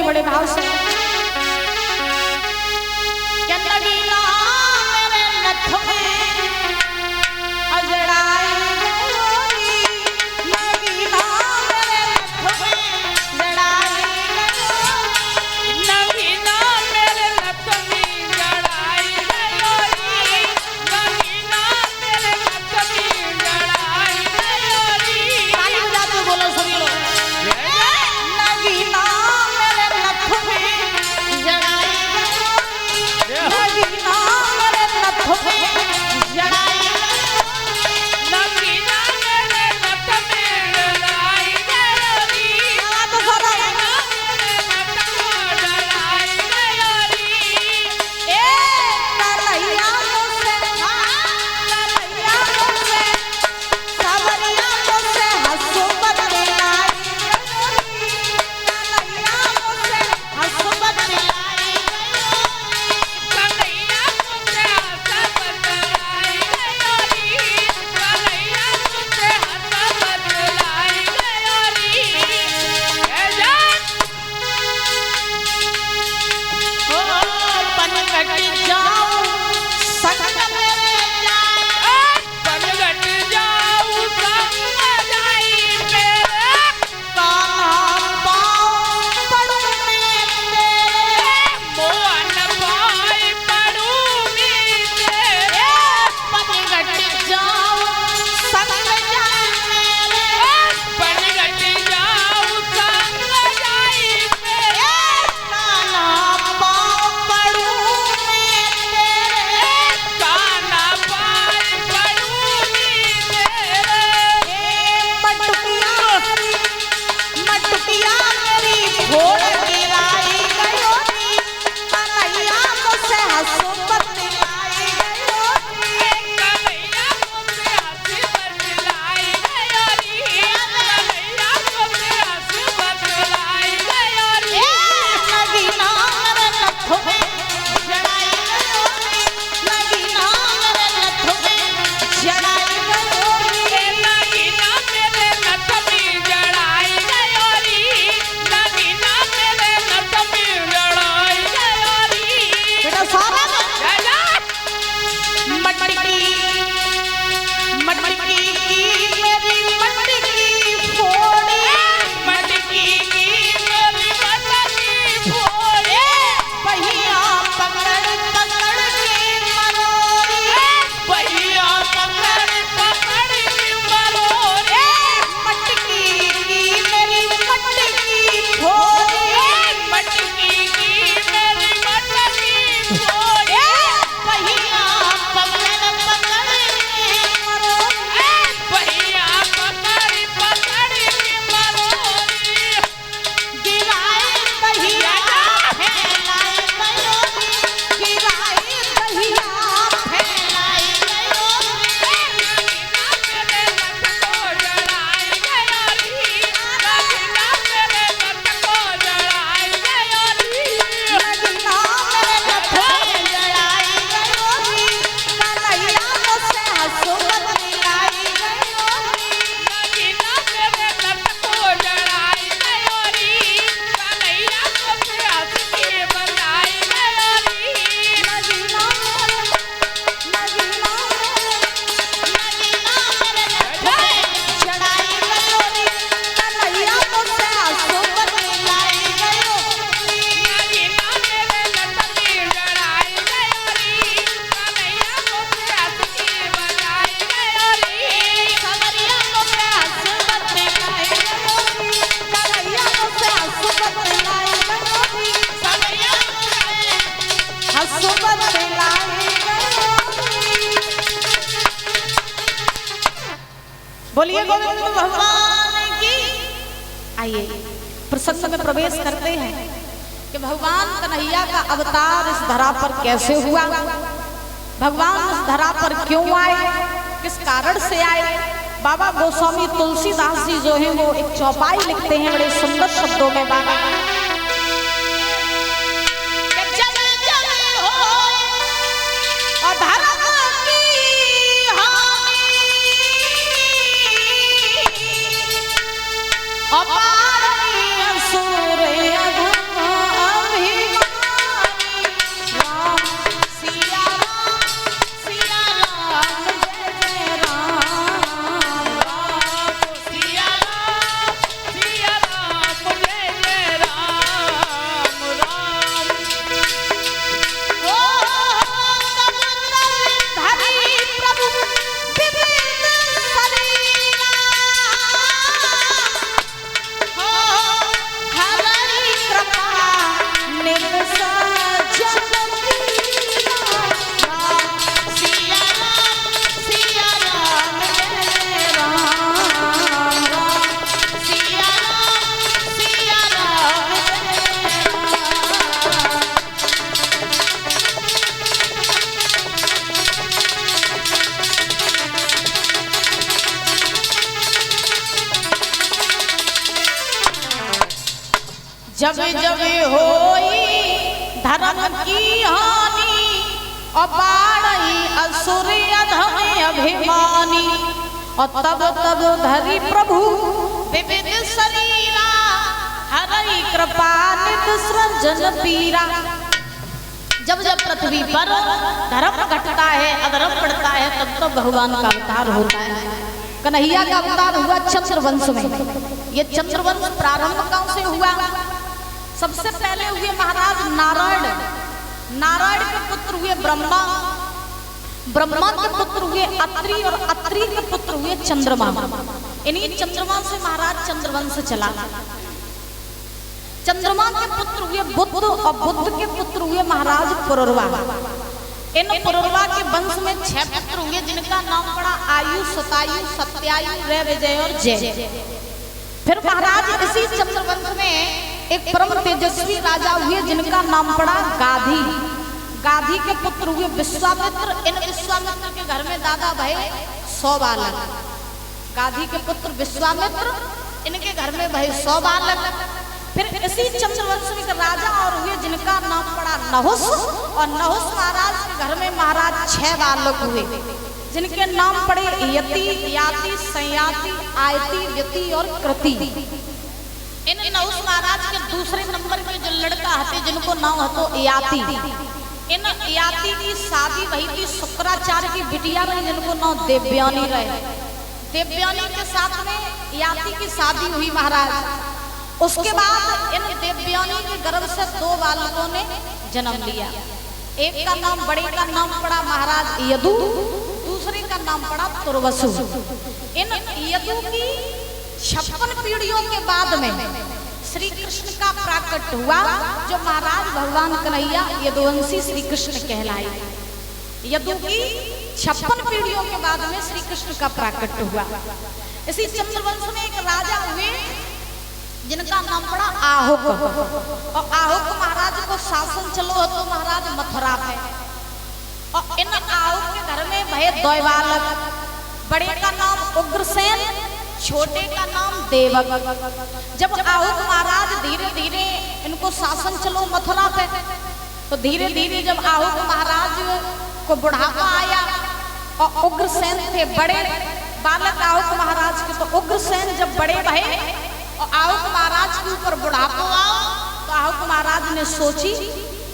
हैं बड़े भाव से। क्या नगीना मेरे नथ में अजड़ाई गयोरी, नगीना मेरे नथ में जड़ाई गयोरी, नगीना मेरे नथ में जड़ाई गयोरी, नगीना मेरे नथ में जड़ाई गयोरी। ताली बजाते बोलो सभी लोग। नगीना मेरे नथ में जड़ाई गयोरी, नगीना मेरे नथ में जड़ाई गयोरी, नगीना मेरे नथ में जड़ाई गयोरी, तो सारा मेरे नथ में जड़ाई गयोरी। ए कन्हैया मुझसे कन्हैया मुझसे सावरिया मुझसे हंसू बदलाई गयोरी, कन्हैया मुझसे हंसू बदलाई गयोरी, कन्हैया मुझसे हंस बदलाई गयोरी, कन्हैया मुझसे हंस बदलाई गयोरी। ए जान ओ पनघट जाऊं संग मेरे जाए, पनघट जाऊं संग जाई मेरे, कान्हा पाऊं पड़ूं मैं तेरे, मोहन पाई पड़ूंगी तेरे, पनघट जाऊं संग जाए मेरे, पनघट जाऊं संग जाई मेरे, कान्हा पाऊं पड़ूं मैं तेरे, कान्हा पाई पड़ूंगी तेरे। मटकिया मेरी भोर गिराई गयोरी, कन्हैया मुझसे हंसू बदलाई गयोरी, कन्हैया मुझसे हंस बदलाई गयोरी, कन्हैया मुझसे हंस बदलाई गयोरी। नगीना मेरे नथ में जड़ाई गयोरी, नगीना मेरे नथ में जड़ाई गयोरी, नगीना मेरे नथ में जड़ाई गयोरी, नगीना मेरे नथ में जड़ाई गयोरी। बेटा सारा राजा मटकी मटकी की मेरी मटकी फोड़ी, मटकी की मेरी मटकी फोड़े, पहिया पकड़ पकड़ के मरोड़ी, पहिया पकड़ पकड़ के मरोड़े, मटकी की मेरी मटकी फोड़ी, मटकी की मेरी मटकी फोड़े, पहिया पकड़ पकड़ के मरोड़ी, पहिया पकड़ पकड़ के मरोड़े। गिराए पहिया फैलाए गयोरी, गिराए पहिया फैलाए गयोरी, नगीना मेरे नथ को जड़ाई गयोरी, नगीना मेरे नथ को जड़ाई गयोरी। नगीना मेरे नथ में जड़ाई गयोरी, कन्हैया मुझसे हंसू बदलाई गयोरी, नगीना मेरे नथ को जड़ाई गयोरी, कन्हैया मुझसे हंस के बंधाई गयोरी। नगीना मेरे नगीना मेरे नथ में जड़ाई गयोरी, कन्हैया मुझसे हंसू बदलाई गयोरी, नगीना मेरे नथ में जड़ाई गयोरी, कन्हैया मुझसे हंस के बंधाई गयोरी। सावरिया मुझसे हंसू बदलाई गयोरी, कन्हैया मुझसे हंसू बदलाई गयोरी, सवैया हंसू बदलाई गयोरी। बोलिए गोविंद भगवान की। आइए प्रसंग में प्रवेश करते हैं कि भगवान कन्हैया का अवतार इस धरा पर कैसे हुआ, भगवान इस धरा पर क्यों आए, किस कारण से आए। बाबा गोस्वामी तुलसीदास जी जो है वो एक चौपाई लिखते हैं बड़े सुंदर शब्दों में। बाबा जल जल होए अधर्म की हानि, अपार असुर अधम जब जब होई धर्म की हानि और बाढ़ी असुर अधम अभिमानी और तब तब धरी प्रभु विविध शरीरा हरि कृपा नित सृजन पीरा। जब जब पृथ्वी पर धर्म घटता है अधर्म बढ़ता है तब तो भगवान का अवतार होता है। कन्हैया का अवतार हुआ चंद्रवंश में। ये चंद्रवंश प्रारंभ कौन से हुआ? सबसे पहले हुए महाराज नारायण। नारायण के पुत्र हुए ब्रह्मा। ब्रह्मा के पुत्र हुए अत्रि और अत्रि के पुत्र हुए चंद्रमा। इन्हीं चंद्रमा से महाराज चंद्रवंश चला। चंद्रमा के पुत्र हुए बुद्ध और बुद्ध के पुत्र हुए महाराज पुरुरवा। इन पुरुरवा के वंश में 6 पुत्र हुए जिनका नाम पड़ा आयु, सतायु, सत्यायु, रे, विजय और जय। फिर महाराज इसी चंद्रवंश में एक परम तेजस्वी राजा हुए जिनका नाम पड़ा गाधी। गाधी के पुत्र हुए विश्वामित्र। इन विश्वामित्र के घर में दादा भय 100 बालक। गाधी के पुत्र विश्वामित्र, इनके घर में भय 100 बालक। फिर इसी चंद्रवंश में राजा और हुए जिनका नाम पड़ा नहुस। और नहुस महाराज के घर में महाराज 6 बालक हुए जिनके नाम पड़े यति, याति, संयाति, आयति, व्यति और कृति। इन नहुस महाराज के दूसरे नंबर के जो लड़का हते जिनको नाम हतो याति। इन याति की शादी वही थी शुक्राचार्य की बिटिया रही जिनको नाम देवयानी रहे। देवयानी के साथ में याति की शादी हुई महाराज। उसके बाद इन देवयानी के गर्भ से 2 बालकों ने जन्म लिया। एक का नाम बड़े का नाम पड़ा महाराज यदु, दूसरे का नाम पड़ा तुर्वसु। इन यदु की 56 पीढ़ियों के बाद में श्री कृष्ण का प्राकट हुआ जो महाराज भगवान कन्हैया यदुवंशी श्री कृष्ण कहलाए। यदु की 56 पीढ़ियों के बाद में श्री कृष्ण का प्राकट हुआ। इसी चंद्रवंश में एक राजा हुए जिनका नाम पड़ा आहुक। और आहुक महाराज को शासन चलो तो महाराज मथुरा है। और इन आहुक के घर में भय 2 बालक। बड़े का नाम उग्रसेन, छोटे का नाम देवक। जब आहुक महाराज धीरे धीरे इनको शासन चलो मथुरा पे तो धीरे धीरे जब आहुक महाराज को बुढ़ापा आया और उग्रसेन थे बड़े बालक आहुक महाराज के, तो उग्रसेन जब बड़े भये और आहुक महाराज के ऊपर बुढ़ापो आओ तो आहुक महाराज ने सोची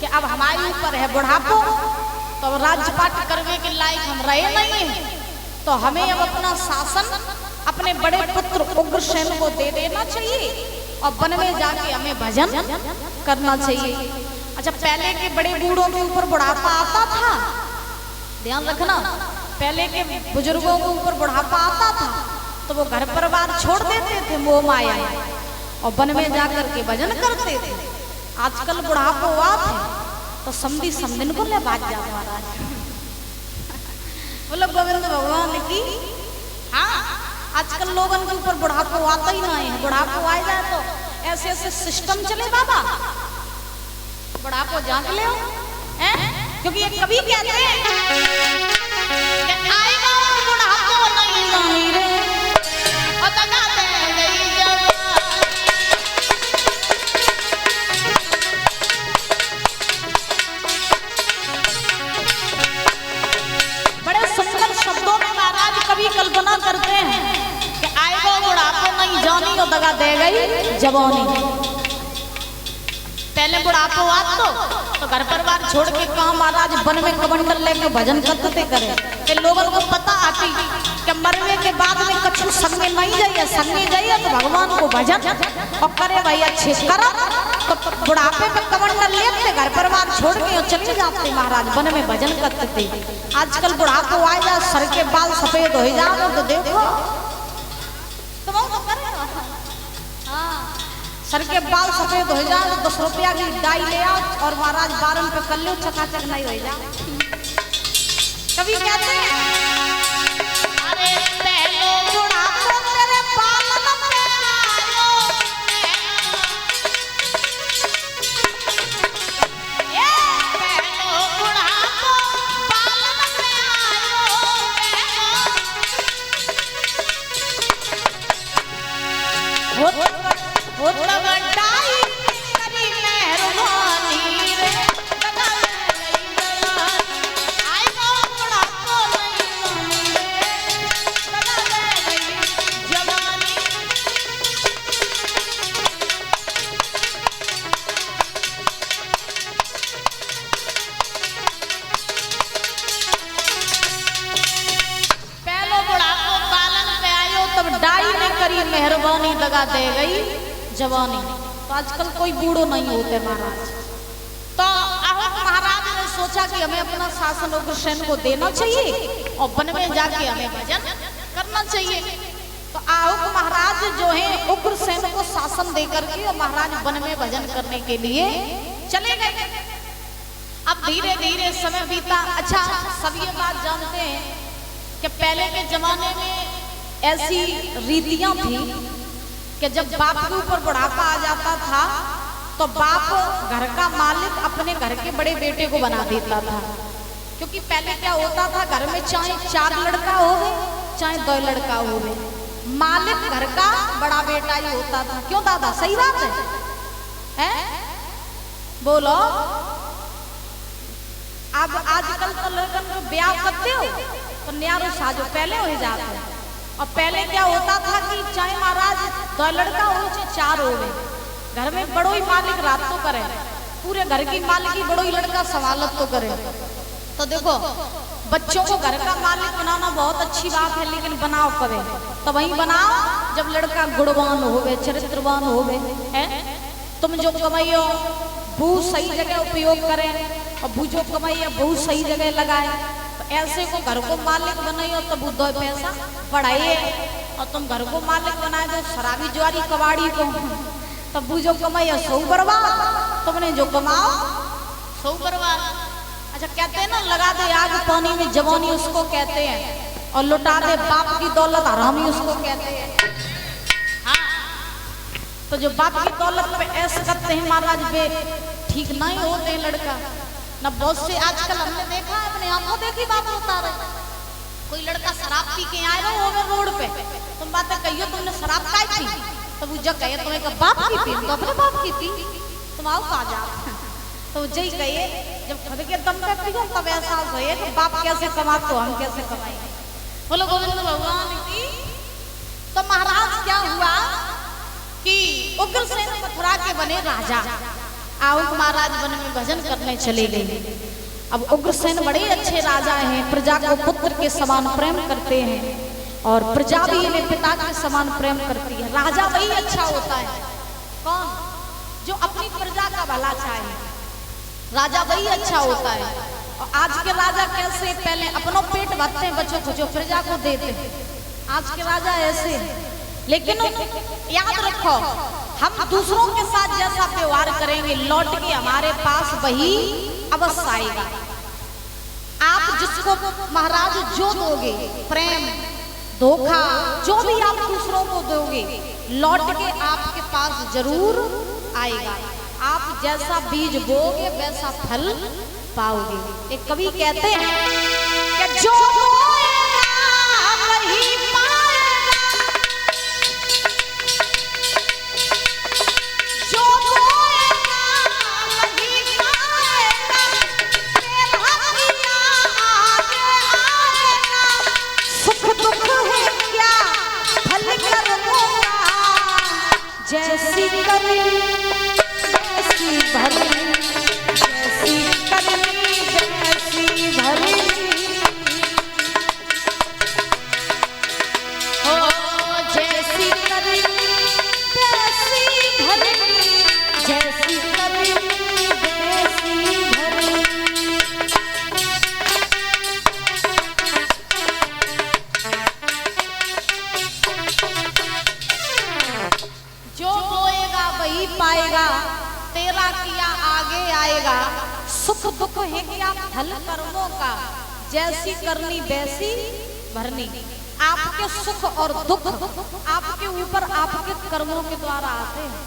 कि अब हमारे ऊपर है बुढ़ापो तो राज्यपाट करने के लायक हम रहे नहीं हैं, तो हमें अब अपना शासन अपने बड़े पुत्र उग्रसेन को दे देना चाहिए और वन में जाके हमें भजन करना चाहिए। अच्छा, पहले के बड़े बूढ़ों के ऊपर बुढ़ापा आता था, ध्यान रखना, पहले के बुजुर्गों के ऊपर बुढ़ापा आता था तो वो घर परिवार छोड़ देते थे मोह माया और वन में जाकर के भजन करते थे। आजकल बुढ़ापा हुआ थे तो समझी समझन को ले बात जा महाराज बोलो गोविंद भगवान की। हाँ, आजकल लोगों के ऊपर बुढ़ापा आता ही नहीं है। बुढ़ापा आ जाए तो ऐसे ऐसे सिस्टम चले बाबा, बुढ़ापा जांच ले हैं, क्योंकि ये कभी कहते हैं आएगा बुढ़ापा नहीं रे और तकाते गई बड़े सुंदर शब्दों में महाराज कभी कल्पना करते हैं कि आएगा बुढ़ापा नहीं जानी और दगा दे गई जवानी। पहले बुढ़ापा हुआ तो घर परिवार छोड़ के कहा महाराज वन में कमंडल लेके भजन करते करे। कि लोगों को पता आती कि मरने के बाद में कछु संगे नहीं जाइए, संगे जाइए तो भगवान को भजन और करे भाई अच्छे करो। तो बुढ़ापे में कमंडल लेते घर परिवार छोड़ के और चले जाते महाराज वन में भजन करते थे। आजकल बुढ़ापा आ जाए सर के बाल सफेद हो जाओ तो देखो तुम तो करेगा। हाँ, सर के बाल सफेद हो जाए तो 10 रुपया की डाई ले आओ और महाराज बारन पे कर लो, चकाचक नहीं हो जाए। कभी कहते हैं अरे पहले बुढ़ापा तेरे पालन में आयो, ये पहले बुढ़ापा पालन में आयो, हो तब डाई मेहरबानी दगा दे गई जवानी। तो आजकल कोई बूढ़ो नहीं होते महाराज। तो आहूक महाराज ने सोचा कि हमें अपना शासन उग्रसेन को देना चाहिए और वन में जाके हमें भजन करना चाहिए। तो आहूक महाराज जो है उग्रसेन को शासन देकर के और महाराज वन में भजन करने के लिए चले गए। अब धीरे धीरे समय बीता। अच्छा, सब ये बात जानते हैं कि पहले के जमाने में ऐसी रीतियां थी कि जब बाप के ऊपर बुढ़ापा आ जाता था तो बाप घर का मालिक अपने घर के बड़े बेटे को बना देता था। क्योंकि पहले क्या होता था, घर में चाहे 4 लड़का हो चाहे 2 लड़का हो, मालिक घर का बड़ा बेटा ही होता था। क्यों दादा, सही बात है? बोलो। अब आजकल तो लड़कन को ब्याह करते हो तो न्यारो साजो पहले हो जाता है। और पहले क्या होता था कि चाहे महाराज 2 लड़का हो चाहे 4 हो गए, घर में बड़ो ही मालिक रात तो करे, पूरे घर की मालिक ही बड़ो ही लड़का संभालत तो करे। तो देखो, बच्चों को घर का मालिक बनाना बहुत अच्छी बात है, लेकिन बनाओ करे तो वही बनाओ जब लड़का गुणवान हो गए, चरित्रवान हो गए है। तुम जो कमाइयो वो सही जगह उपयोग करें और वो जो कमाइयो वो सही जगह लगाए। तो ऐसे को घर को मालिक बनाइयो तो वो 2 पैसा बढ़ाइए, और तुम घर को मालिक बनाए दो शराबी जुआरी कबाड़ी को, तब वो जो कमाइयो सौ बर्बाद, तुमने जो कमाओ सौ बर्बाद। अच्छा, कहते हैं ना, लगा दे आग पानी में जवानी उसको कहते हैं, और लुटा दे बाप की दौलत हरामी उसको कहते हैं। हाँ, तो जो बाप की दौलत पे ऐसे करते हैं महाराज बे ठीक नहीं होते लड़का ना। बहुत से आजकल हमने देखा है, अपने आंखों देखी बात बता रहे, कोई लड़का शराब पी के आए रहो रोड पे, तुम बातें कहियो तुमने शराब काहे पी, तो वो जब कहे तुम्हें बाप की पी, तो अपने बाप की पी, तुम आओ कहा जाओ। तो जय कहे जब खुद के दम पे पियो तब एहसास हो कि बाप कैसे कमा तो हम कैसे कमाएंगे। बोलो गोविंद भगवान की। तो महाराज क्या हुआ कि उग्रसेन मथुरा के बने राजा, आहूक महाराज वन में भजन करने चले गए। अब उग्रसेन बड़े अच्छे राजा हैं, प्रजा को पुत्र के समान प्रेम करते हैं और प्रजा भी इन्हें पिता के समान प्रेम करती है। राजा वही अच्छा होता है, कौन? जो अपनी प्रजा का भला चाहे, राजा वही अच्छा होता है। और आज के राजा कैसे, पहले अपनों पेट भरते हैं बच्चों को, जो प्रजा को देते हैं। आज के राजा ऐसे, लेकिन याद रखो, हम दूसरों के साथ जैसा व्यवहार करेंगे लौट के हमारे पास वही अवश्य आएगा। आप जिसको महाराज जो दोगे, प्रेम, धोखा, जो भी आप दूसरों को दोगे लौट के आपके पास जरूर आएगा। आप जैसा बीज बोगे वैसा फल पाओगे। एक कवि कहते हैं कि जो बोएगा वही पाएगा, जो बोएगा वही पाएगा, तेरा किया आगे आएगा। सुख दुख है क्या फल कर्मों का, जैसी करनी जैसी भरनी, जैसी करनी जैसी भरनी। ओ जैसी करनी वैसी भरनी, जैसी करनी वैसी भरनी। जो बोएगा वही पाएगा, तेरा किया आगे आएगा। सुख दुख है क्या फल कर्मों का, जैसी करनी वैसी भरनी। आपके सुख और दुख आपके ऊपर आपके कर्मों के द्वारा आते हैं।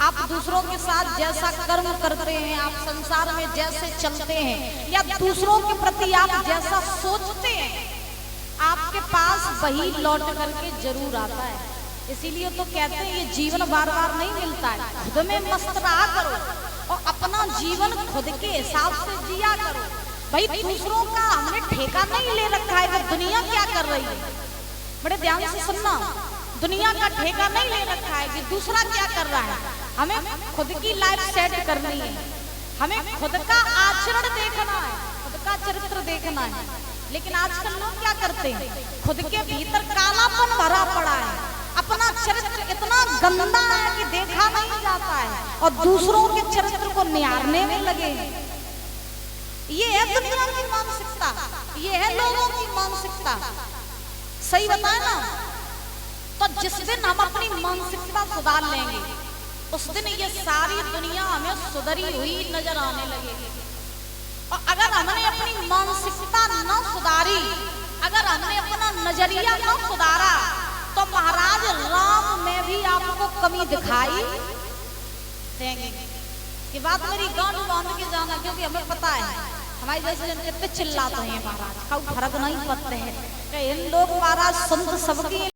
आप दूसरों के साथ जैसा कर्म करते हैं, आप संसार में जैसे चलते हैं या दूसरों के प्रति आप जैसा सोचते हैं, आपके पास वही लौट करके जरूर आता है। इसीलिए तो कहते हैं ये जीवन बार बार नहीं मिलता है, खुद में मस्त रहा करो और अपना जीवन खुद के हिसाब से जिया करो। भाई दूसरों का हमने ठेका नहीं ले रखा है कि दुनिया क्या कर रही है, बड़े ध्यान से सुनना, दुनिया का ठेका नहीं ले रखा है कि दूसरा क्या कर रहा है। हमें खुद की लाइफ सेट करनी है, हमें खुद का आचरण देखना है, खुद का चरित्र देखना है। लेकिन आजकल लोग क्या करते हैं, खुद के भीतर कालापन भरा पड़ा है। अब अपना चरित्र इतना गंदा है कि देखा नहीं जाता है और दूसरों के चरित्र को निहारने में लगे। ये है दुनिया की मानसिकता, ये है लोगों की मानसिकता। सही बताए ना? तो जिस दिन हम अपनी मानसिकता सुधार लेंगे उस दिन ये सारी दुनिया हमें सुधरी हुई नजर आने लगेगी। और अगर हमने अपनी मानसिकता न सुधारी, अगर हमने अपना नजरिया न सुधारा, तो महाराज राम में भी आपको कमी दिखाई देंगे। ये बात मेरी गांड बांध के जाना, क्योंकि हमें पता है हमारे जैसे जन कितने चिल्लाते हैं महाराज, कब फर्क नहीं पड़ते हैं। इन लोग महाराज संत सबकी